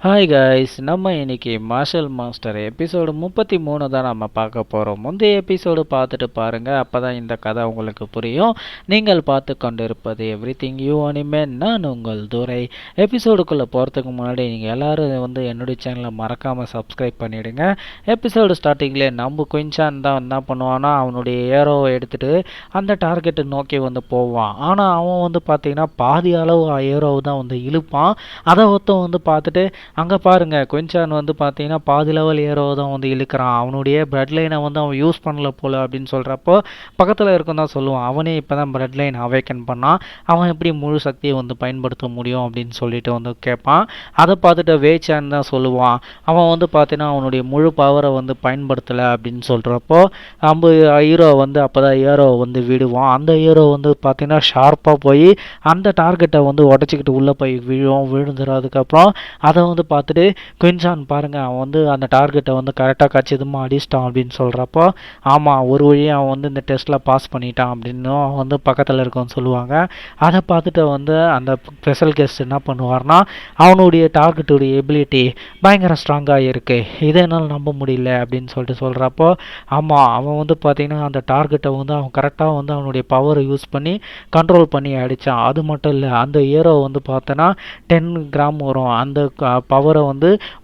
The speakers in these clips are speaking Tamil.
ஹாய் காய்ஸ், நம்ம இன்னைக்கு மார்ஷல் மாஸ்டர் எபிசோடு 33 தான் நம்ம பார்க்க போகிறோம். முந்தைய எபிசோடு பார்த்துட்டு பாருங்கள், அப்போ தான் இந்த கதை உங்களுக்கு புரியும். நீங்கள் பார்த்து கொண்டிருப்பது எவ்ரிதிங் யூ அனிமே, நான் உங்கள் துரை. எபிசோடுக்குள்ளே போகிறதுக்கு முன்னாடி நீங்கள் எல்லோரும் என்னுடைய சேனலை மறக்காமல் சப்ஸ்கிரைப் பண்ணிவிடுங்க. எபிசோடு ஸ்டார்டிங்லேயே நம்ம குயின்சான் தான் என்ன பண்ணுவான்னா, அவனுடைய ஏரோவை எடுத்துகிட்டு அந்த டார்கெட்டை நோக்கி போவான். ஆனால் அவன் பார்த்தீங்கன்னா பாதி அளவு ஏரோவை தான் இழுப்பான். அதை பார்த்துட்டு அங்கே பாருங்கள், குயின்சான் பார்த்தீங்கன்னா பாதி லெவல் ஏரோ தான் இழுக்கிறான். அவனுடைய பிளட் லைனை அவன் யூஸ் பண்ணல போல அப்படின்னு சொல்கிறப்போ பக்கத்தில் இருக்கும் தான் சொல்லுவான். அவனே இப்போ தான் பிளட் லைன் அவேக்கன் பண்ணான், அவன் எப்படி முழு சக்தியை பயன்படுத்த முடியும் அப்படின்னு சொல்லிட்டு கேட்பான். அதை பார்த்துட்டு வேச்சான் தான் சொல்லுவான், அவன் பார்த்தீங்கன்னா அவனுடைய முழு பவரை பயன்படுத்தலை அப்படின்னு சொல்கிறப்போ நம்ம ஹீரோ அப்போ தான் ஏரோ விடுவான். அந்த ஏரோ பார்த்தீங்கன்னா ஷார்ப்பாக போய் அந்த டார்கெட்டை உடச்சிக்கிட்டு உள்ளே போய் விழுந்துறதுக்கப்புறம் அதை பார்த்துட்டு குயின்சான் பாருங்கள், அவன் அந்த டார்கெட்டை கரெக்டாக கச்சிதமாக அடிச்சிட்டான் அப்படின்னு சொல்கிறப்போ ஆமாம், ஒரு வழியாக அவன் இந்த டெஸ்ட்டில் பாஸ் பண்ணிட்டான் அப்படின்னும் அவன் பக்கத்தில் இருக்கவன்னு சொல்லுவாங்க. அதை பார்த்துட்டு அந்த ஸ்பெஷல் கெஸ்ட் என்ன பண்ணுவார்னா, அவனுடைய டார்கெட்டுடைய எபிலிட்டி பயங்கர ஸ்ட்ராங்காக இருக்குது, இதை என்னால் நம்ப முடியல அப்படின்னு சொல்கிறப்போ ஆமாம், அவன் பார்த்தீங்கன்னா அந்த டார்கெட்டை அவன் கரெக்டாக அவனுடைய பவரை யூஸ் பண்ணி கண்ட்ரோல் பண்ணி அடித்தான். அது மட்டும் இல்லை, அந்த ஏரோ பார்த்தோன்னா 10 கிராம் வரும். அந்த பவரை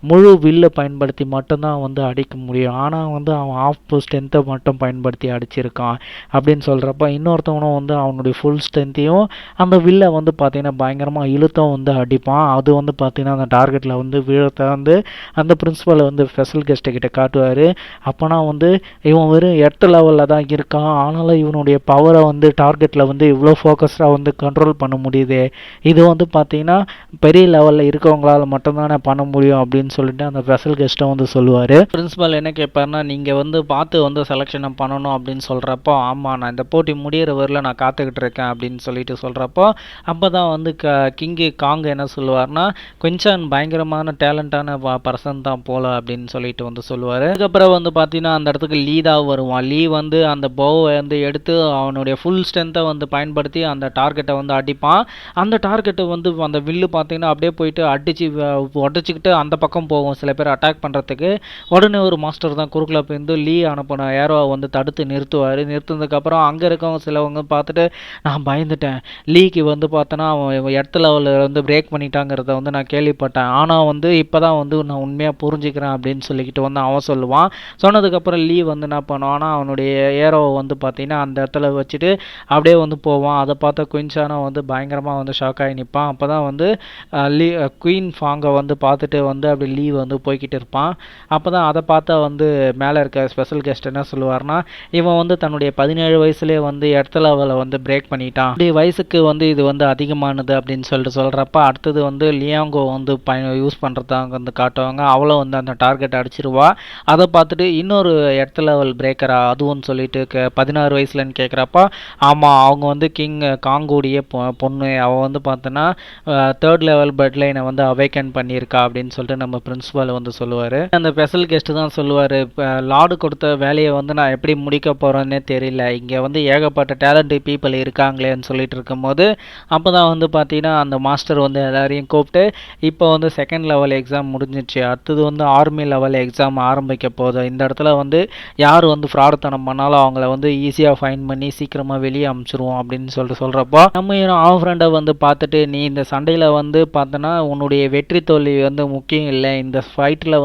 முழு வில்லை பயன்படுத்தி மட்டும்தான் அடிக்க முடியும். ஆனால் அவன் ஆஃப் ஸ்ட்ரென்த்தை மட்டும் பயன்படுத்தி அடிச்சிருக்கான் அப்படின்னு சொல்கிறப்ப இன்னொருத்தவனும் அவனுடைய ஃபுல் ஸ்ட்ரென்த்தையும் அந்த வில்லை பார்த்தீங்கன்னா பயங்கரமாக இழுத்தும் அடிப்பான். அது பார்த்தீங்கன்னா அந்த டார்கெட்டில் விழத்தை அந்த பிரின்சிபலை ஸ்பெஷல் கெஸ்ட்டை கிட்ட காட்டுவார். அப்போனா இவன் வெறும் 8 லெவலில் தான் இருக்கான், ஆனாலும் இவனுடைய பவரை டார்கெட்டில் இவ்வளோ ஃபோக்கஸ்டாக கண்ட்ரோல் பண்ண முடியுது, இது பார்த்தீங்கன்னா பெரிய லெவலில் இருக்கவங்களால் மட்டும்தானே பண்ண முடியும் அப்படின்னு சொல்லிட்டு அந்த ஸ்பெஷல் கெஸ்ட்டை சொல்லுவார். பிரின்சிபல் என்ன கேட்பாருன்னா, நீங்கள் பார்த்து செலெக்ஷனை பண்ணணும் அப்படின்னு சொல்கிறப்போ ஆமாம், நான் இந்த போட்டி முடிகிற வரல நான் காத்துக்கிட்டு இருக்கேன் அப்படின்னு சொல்லிட்டு சொல்கிறப்போ அப்போ தான் கிங்கு காங் என்ன சொல்லுவார்னா, குயின்சான் பயங்கரமான டேலண்டான பர்சன் தான் போல அப்படின்னு சொல்லிட்டு சொல்லுவார். அதுக்கப்புறம் பார்த்தீங்கன்னா அந்த இடத்துக்கு லீ தான் வருவான். லீ அந்த போவை எடுத்து அவனுடைய ஃபுல் ஸ்ட்ரென்த்தை பயன்படுத்தி அந்த டார்கெட்டை அடிப்பான். அந்த டார்கெட்டை அந்த வில்லு பார்த்தீங்கன்னா அப்படியே போயிட்டு அடித்து உடச்சிக்கிட்டு அந்த பக்கம் போகும் சில பேர் அட்டாக் பண்ணுறதுக்கு. உடனே ஒரு மாஸ்டர் தான் குறுக்கில் போயிருந்து லீ அனுப்பின ஏரோவை தடுத்து நிறுத்துவார். நிறுத்தினதுக்கப்புறம் அங்கே இருக்கவங்க சிலவங்க பார்த்துட்டு நான் பயந்துட்டேன், லீக்கு பார்த்தோன்னா அவன் இடத்து லெவலில் பிரேக் பண்ணிட்டாங்கிறத நான் கேள்விப்பட்டேன், ஆனால் இப்போ தான் நான் உண்மையாக புரிஞ்சுக்கிறேன் அப்படின்னு சொல்லிக்கிட்டு அவன் சொல்லுவான். சொன்னதுக்கப்புறம் லீ என்ன பண்ணுவான்னா, அவனுடைய ஏரோவை பார்த்தீங்கன்னா அந்த இடத்துல வச்சுட்டு அப்படியே போவான். அதை பார்த்த குயின்சானை பயங்கரமாக ஷாக் ஆகி நிற்பான். அப்போ தான் லீ குயின் ஃபாங்கை பார்த்துட்டு அப்படி லீ போய்கிட்டு இருப்பான். அப்போ தான் அதை பார்த்தா மேலே இருக்க ஸ்பெஷல் கெஸ்ட் என்ன சொல்லுவார்னா, இவன் தன்னுடைய 17 வயசுலேயே இடத்த லெவலை பிரேக் பண்ணிட்டான், அப்படி வயசுக்கு இது அதிகமானது அப்படின்னு சொல்கிறப்ப அடுத்தது லியாங்கோ யூஸ் பண்ணுறதாங்க காட்டுவாங்க. அவளும் அந்த டார்கெட் அடிச்சிருவா. அதை பார்த்துட்டு இன்னொரு இடத்த லெவல் பிரேக்கரா அதுவும் சொல்லிட்டு 16 வயசுலன்னு கேட்குறப்ப ஆமாம், அவங்க கிங் காங்கோடைய பொண்ணு, அவள் பார்த்தோன்னா 3rd லெவல் பிளட் லைனை அவேக்கன் பண்ணியிருக்கா அப்படின்னு சொல்லிட்டு நம்ம பிரின்சிபல் சொல்லுவார். அந்த ஸ்பெஷல் கெஸ்ட்டு தான் சொல்லுவார், இப்போ லார்டு கொடுத்த வேலையை நான் எப்படி முடிக்க போகிறேன்னே தெரியல, இங்கே ஏகப்பட்ட டேலண்ட் பீப்புள் இருக்காங்களேன்னு சொல்லிட்டு இருக்கும்போது அப்போ தான் பார்த்தீங்கன்னா அந்த மாஸ்டர் எல்லாரையும் கூப்பிட்டு இப்போ 2nd லெவல் எக்ஸாம் முடிஞ்சிச்சு, அடுத்தது ஆர்மி லெவல் எக்ஸாம் ஆரம்பிக்க போகுது, இந்த இடத்துல யார் ஃப்ராடுத்தனம் பண்ணாலும் அவங்கள ஈஸியாக ஃபைன் பண்ணி சீக்கிரமாக வெளியே அனுப்பிச்சிருவோம் அப்படின்னு சொல்கிறப்போ நம்ம அவன் ஃப்ரெண்டை பார்த்துட்டு நீ இந்த சண்டையில் பார்த்தோன்னா உன்னுடைய வெற்றி தோல்வி முக்கியம் இல்லை, இந்த ஃபைட்டில்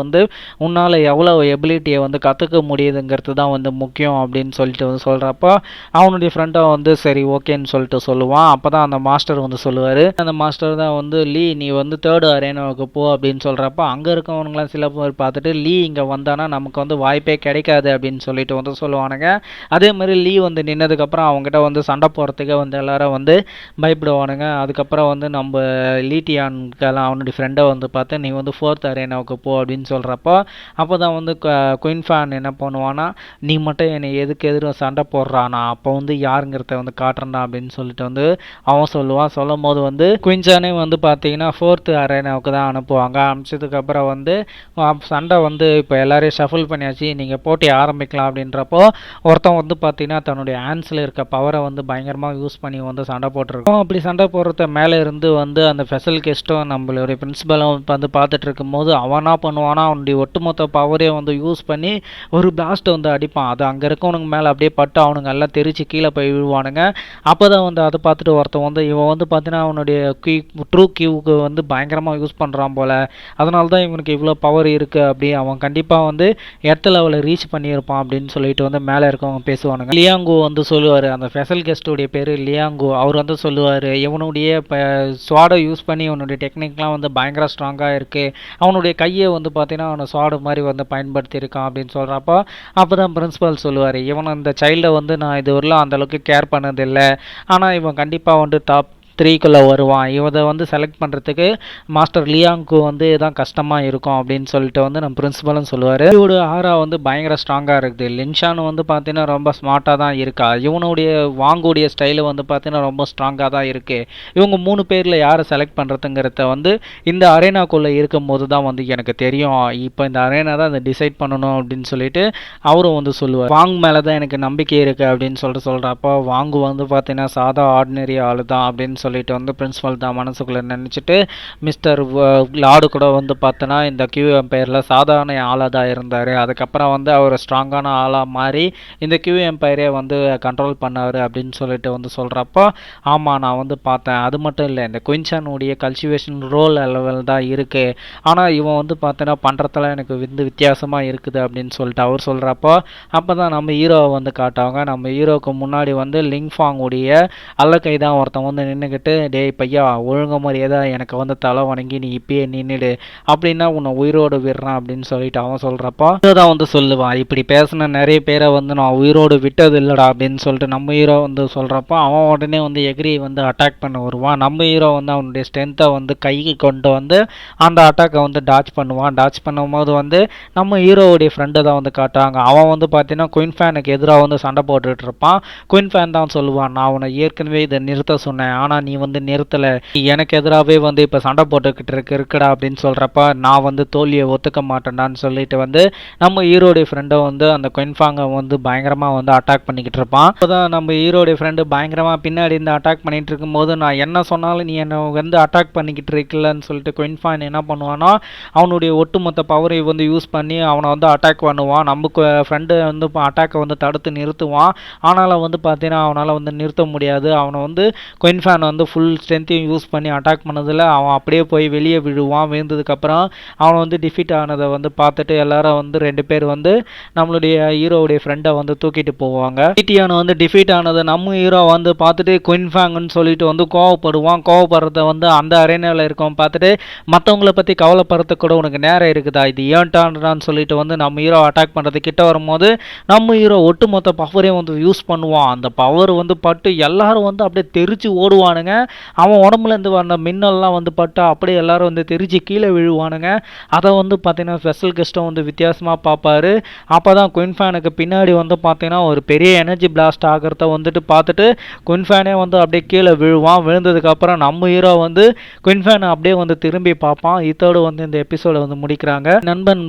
உன்னால் எவ்வளோ எபிலிட்டியை கற்றுக்க முடியுதுங்கிறது தான் முக்கியம் அப்படின்னு சொல்லிட்டு சொல்கிறப்போ அவனுடைய ஃப்ரெண்டை சரி ஓகேன்னு சொல்லிட்டு சொல்லுவான். அப்போ தான் அந்த மாஸ்டர் சொல்லுவார், அந்த மாஸ்டர் தான் லீ நீ 3rd அரேனாவுக்கு போ அப்படின்னு சொல்கிறப்போ அங்கே இருக்கவங்களாம் சில பேர் பார்த்துட்டு லீ இங்கே வந்தானா நமக்கு வாய்ப்பே கிடைக்காது அப்படின்னு சொல்லிட்டு சொல்லுவானுங்க. அதே மாதிரி லீ நின்னதுக்கப்புறம் அவங்ககிட்ட சண்டை போகிறதுக்கு எல்லாரும் பயப்படுவானுங்க. அதுக்கப்புறம் நம்ம லீட்டியான்கெல்லாம் அவனுடைய ஃப்ரெண்டை பார்த்து நீ 4th அரேனாவுக்கு போ அப்படின்னு சொல்கிறப்போ அப்போ தான் குயின் ஃபேன் என்ன பண்ணுவான்னா, நீ மட்டும் என்னை எதுவும் சண்டை போடுறானா, அப்போ யாருங்கிறத காட்டுறா அப்படின்னு சொல்லிட்டு அவன் சொல்லுவான். சொல்லும் போது குயின்சானே பார்த்தீங்கன்னா 4th அரேனாவுக்கு தான் அனுப்புவாங்க. அனுப்பிச்சதுக்கப்புறம் சண்டை இப்போ எல்லாரையும் ஷஃபில் பண்ணியாச்சு, நீங்கள் போட்டி ஆரம்பிக்கலாம் அப்படின்றப்போ ஒருத்தன் பார்த்தீங்கன்னா தன்னுடைய ஹேண்ட்ஸில் இருக்க பவரை பயங்கரமாக யூஸ் பண்ணி சண்டை போட்டுருக்கோம். அப்படி சண்டை போடுறத மேலே இருந்து அந்த ஸ்பெஷல் கெஸ்ட்டும் நம்மளுடைய பிரின்சிபலும் வந்து பார்த்துட்டு இருக்கும்போது அவன் என்ன பண்ணுவானா, அவனுடைய ஒட்டுமொத்த பவரையும் வந்து யூஸ் பண்ணி ஒரு பிளாஸ்ட் வந்து அடிப்பான். அது அங்கே இருக்கவனுங்க மேலே அப்படியே பட்டு அவனுங்க எல்லாம் தெரிச்சு கீழே போய் விழுவானுங்க. அப்போ தான் வந்து அதை பார்த்துட்டு ஒருத்தன் வந்து இவன் வந்து பார்த்தீங்கன்னா அவனுடைய ட்ரூ கியூக்கு வந்து பயங்கரமாக யூஸ் பண்ணுறான் போல், அதனால தான் இவனுக்கு இவ்வளோ பவர் இருக்குது அப்படி, அவன் கண்டிப்பாக வந்து எர்த் லெவலில் ரீச் பண்ணியிருப்பான் அப்படின்னு சொல்லிட்டு வந்து மேலே இருக்கவங்க பேசுவானுங்க. லியாங்கோ வந்து சொல்லுவார், அந்த ஸ்பெஷல் கெஸ்ட்டுடைய பேர் லியாங்கோ, அவர் வந்து சொல்லுவார் இவனுடைய இப்போ ஸ்வாடை யூஸ் பண்ணி இவனுடைய டெக்னிக்லாம் வந்து பயங்கர ஸ்ட்ராங்காக இருக்குது, அவனுடைய கையை வந்து பார்த்தீங்கன்னா அவனை ஸ்வாடு மாதிரி வந்து பயன்படுத்தியிருக்கான் அப்படின்னு சொல்கிறப்போ அப்போ தான் பிரின்ஸிபல் சொல்லுவார், இவன் அந்த சைல்டை வந்து நான் இது வரலாம் அந்தளவுக்கு கேர் பண்ணதில்லை, ஆனால் இவன் கண்டிப்பாக வந்து டாப் 3க்குள்ளே வருவான், இவதை வந்து செலக்ட் பண்ணுறதுக்கு மாஸ்டர் லியாங்க்கு வந்து தான் கஷ்டமாக இருக்கும் அப்படின்னு சொல்லிட்டு வந்து நம்ம பிரின்ஸிபலும் சொல்லுவார். இவனோட ஆரா வந்து பயங்கர ஸ்ட்ராங்காக இருக்குது. லின்ஷான் வந்து பார்த்தீங்கன்னா ரொம்ப ஸ்மார்ட்டாக தான் இருக்கா, இவனுடைய வாங்குடைய ஸ்டைலு வந்து பார்த்தீங்கன்னா ரொம்ப ஸ்ட்ராங்காக தான் இருக்குது. இவங்க 3 பேரில் யாரை செலக்ட் பண்ணுறதுங்கிறத வந்து இந்த அரேனாக்குள்ளே இருக்கும்போது தான் வந்து எனக்கு தெரியும், இப்போ இந்த அரேனா தான் அதை டிசைட் பண்ணணும் அப்படின்னு சொல்லிட்டு அவரும் வந்து சொல்லுவார். வாங் மேலே தான் எனக்கு நம்பிக்கை இருக்குது அப்படின்னு சொல்கிறப்போ வாங்கு வந்து பார்த்தீங்கன்னா சாதா ஆர்டினரி ஆள் தான் அப்படின்னு சொல்லிட்டு வந்து பிரின்சிபல் தான் மனசுக்குள்ளே நினச்சிட்டு மிஸ்டர் லார்டு கூட வந்து பார்த்தோன்னா இந்த கியூ எம்பையரில் சாதாரண ஆளாக தான் இருந்தார், அதுக்கப்புறம் வந்து அவர் ஸ்ட்ராங்கான ஆளாக மாறி இந்த கியூ எம்பையரே வந்து கண்ட்ரோல் பண்ணார் அப்படின்னு சொல்லிட்டு வந்து சொல்கிறப்போ ஆமாம் நான் வந்து பார்த்தேன், அது மட்டும் இல்லை இந்த குயின்சானுடைய கல்டிவேஷன் ரோல் லெவல் தான் இருக்குது, ஆனால் இவன் வந்து பார்த்தோன்னா பண்ணுறதுல எனக்கு வந்து வித்தியாசமாக இருக்குது அப்படின்னு சொல்லிட்டு அவர் சொல்கிறப்போ அப்போ தான் நம்ம ஹீரோவை வந்து காட்டுவாங்க. நம்ம ஹீரோவுக்கு முன்னாடி வந்து லிங்ஃபாங் உடைய அல்லக்கை தான் ஒருத்தன் வந்து நின்று டேய் பையா ஒழுங்கு மாதிரியே எனக்கு வந்து தலை வணங்கி நீ இப்பயே நின்றுடு அப்படின்னா உன்னை உயிரோடு விடுறான் அப்படின்னு சொல்லிட்டு அவன் சொல்கிறப்போ தான் வந்து சொல்லுவான், இப்படி பேசின நிறைய பேரை வந்து நான் உயிரோடு விட்டது இல்லைடா அப்படின்னு சொல்லிட்டு நம்ம ஹீரோ வந்து சொல்கிறப்போ அவன் உடனே வந்து எகிரி வந்து அட்டாக் பண்ண வருவான். நம்ம ஹீரோ வந்து அவனுடைய ஸ்ட்ரென்த்தை வந்து கைக்கு கொண்டு வந்து அந்த அட்டாக்கை வந்து டாச் பண்ணுவான். டாச் பண்ணும்போது வந்து நம்ம ஹீரோவுடைய ஃப்ரெண்டை தான் வந்து காட்டுவாங்க. அவன் வந்து பார்த்தீங்கன்னா குயின் ஃபேனுக்கு எதிராக வந்து சண்டை போட்டுட்டு இருப்பான். குயின் ஃபேன் தான் சொல்லுவான், நான் அவனை ஏற்கனவே இதை நிறுத்த சொன்னேன், ஆனால் நீ வந்து நிறுத்தலை, எனக்கு எதிராகவே வந்து இப்போ சண்டை போட்டுக்கிட்டு இருக்குடா அப்படின்னு சொல்கிறப்ப நான் வந்து தோல்வியை ஒத்துக்க மாட்டேன்டான்னு சொல்லிட்டு வந்து நம்ம ஹீரோடைய ஃப்ரெண்டை வந்து அந்த குயின்ஃபாங்கை வந்து பயங்கரமாக வந்து அட்டாக் பண்ணிக்கிட்டு இருப்பான். அப்போதான் நம்ம ஹீரோடைய ஃப்ரெண்டு பயங்கரமாக பின்னாடி இருந்து அட்டாக் பண்ணிட்டு இருக்கும்போது நான் என்ன சொன்னாலும் நீ என்னை வந்து அட்டாக் பண்ணிக்கிட்டு இருக்கலன்னு சொல்லிட்டு குயின்ஃபான் என்ன பண்ணுவானோ அவனுடைய ஒட்டுமொத்த பவரை வந்து யூஸ் பண்ணி அவனை வந்து அட்டாக் பண்ணுவான். நமக்கு ஃப்ரெண்டு வந்து அட்டாக்கை வந்து தடுத்து நிறுத்துவான். ஆனாலும் வந்து பார்த்தீங்கன்னா அவனால் வந்து நிறுத்த முடியாது. அவனை வந்து குயின்ஃபான் வந்து ஃபுல் ஸ்ட்ரென்த்தையும் யூஸ் பண்ணி அட்டாக் பண்ணதில் அவன் அப்படியே போய் வெளியே விழுவான். விழுந்ததுக்கப்புறம் அவன் வந்து டிஃபீட் ஆனதை வந்து பார்த்துட்டு எல்லாரும் வந்து 2 பேர் வந்து நம்மளுடைய ஹீரோவுடைய ஃப்ரெண்டை வந்து தூக்கிட்டு போவாங்க. டிடியான வந்து டிஃபீட் ஆனதை நம்ம ஹீரோ வந்து பார்த்துட்டு குயின்ஃபாங்னு சொல்லிட்டு வந்து கோவப்படுவான். கோவப்படுறத வந்து அந்த அரேனாவில் இருக்கவன் பார்த்துட்டு மற்றவங்கள பற்றி கவலைப்படுறதுக்கு கூட உனக்கு நேரம் இருக்குதா, இது ஏன்டான்னு சொல்லிட்டு வந்து நம்ம ஹீரோ அட்டாக் பண்ணுறது கிட்ட வரும்போது நம்ம ஹீரோ ஒட்டுமொத்த பவரையும் வந்து யூஸ் பண்ணுவான். அந்த பவர் வந்து பட்டு எல்லாரும் வந்து அப்படியே தெரிச்சு ஓடுவானுங்க. அவன் உடம்புலேருந்து வந்த மின்னல்லாம் வந்து பட்டு அப்படியே எல்லாரும் வந்து தெரிச்சு கீழே விழுவானுங்க. அதை வந்து பார்த்தீங்கன்னா ஸ்பெஷல் கெஸ்ட்டும் வந்து வித்தியாசமாக பார்ப்பாரு. அப்போ தான் குயின்ஃபேனுக்கு பின்னாடி வந்து பார்த்தீங்கன்னா ஒரு பெரிய எனர்ஜி பிளாஸ்ட் ஆகிறத வந்துட்டு பார்த்துட்டு குயின்ஃபேனே வந்து அப்படியே கீழே விழுவான். விழுந்ததுக்கப்புறம் நம்ம ஹீரோ வந்து குயின்ஃபேனை அப்படியே வந்து திரும்பி பார்ப்பான். இதோடு வந்து இந்த எபிசோடை வந்து முடிக்கிறாங்க. நண்பன்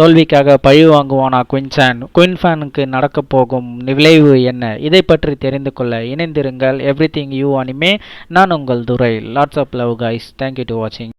தோல்விக்காக பழி வாங்குவானா குயின்ஃபேனுக்கு நடக்க போகும் விளைவு என்ன, இதை பற்றி தெரிந்து கொள்ள இணைந்திருங்கள். Everything you anime. நான் உங்கள் Durai. Lots of love guys. Thank you to வாட்சிங்.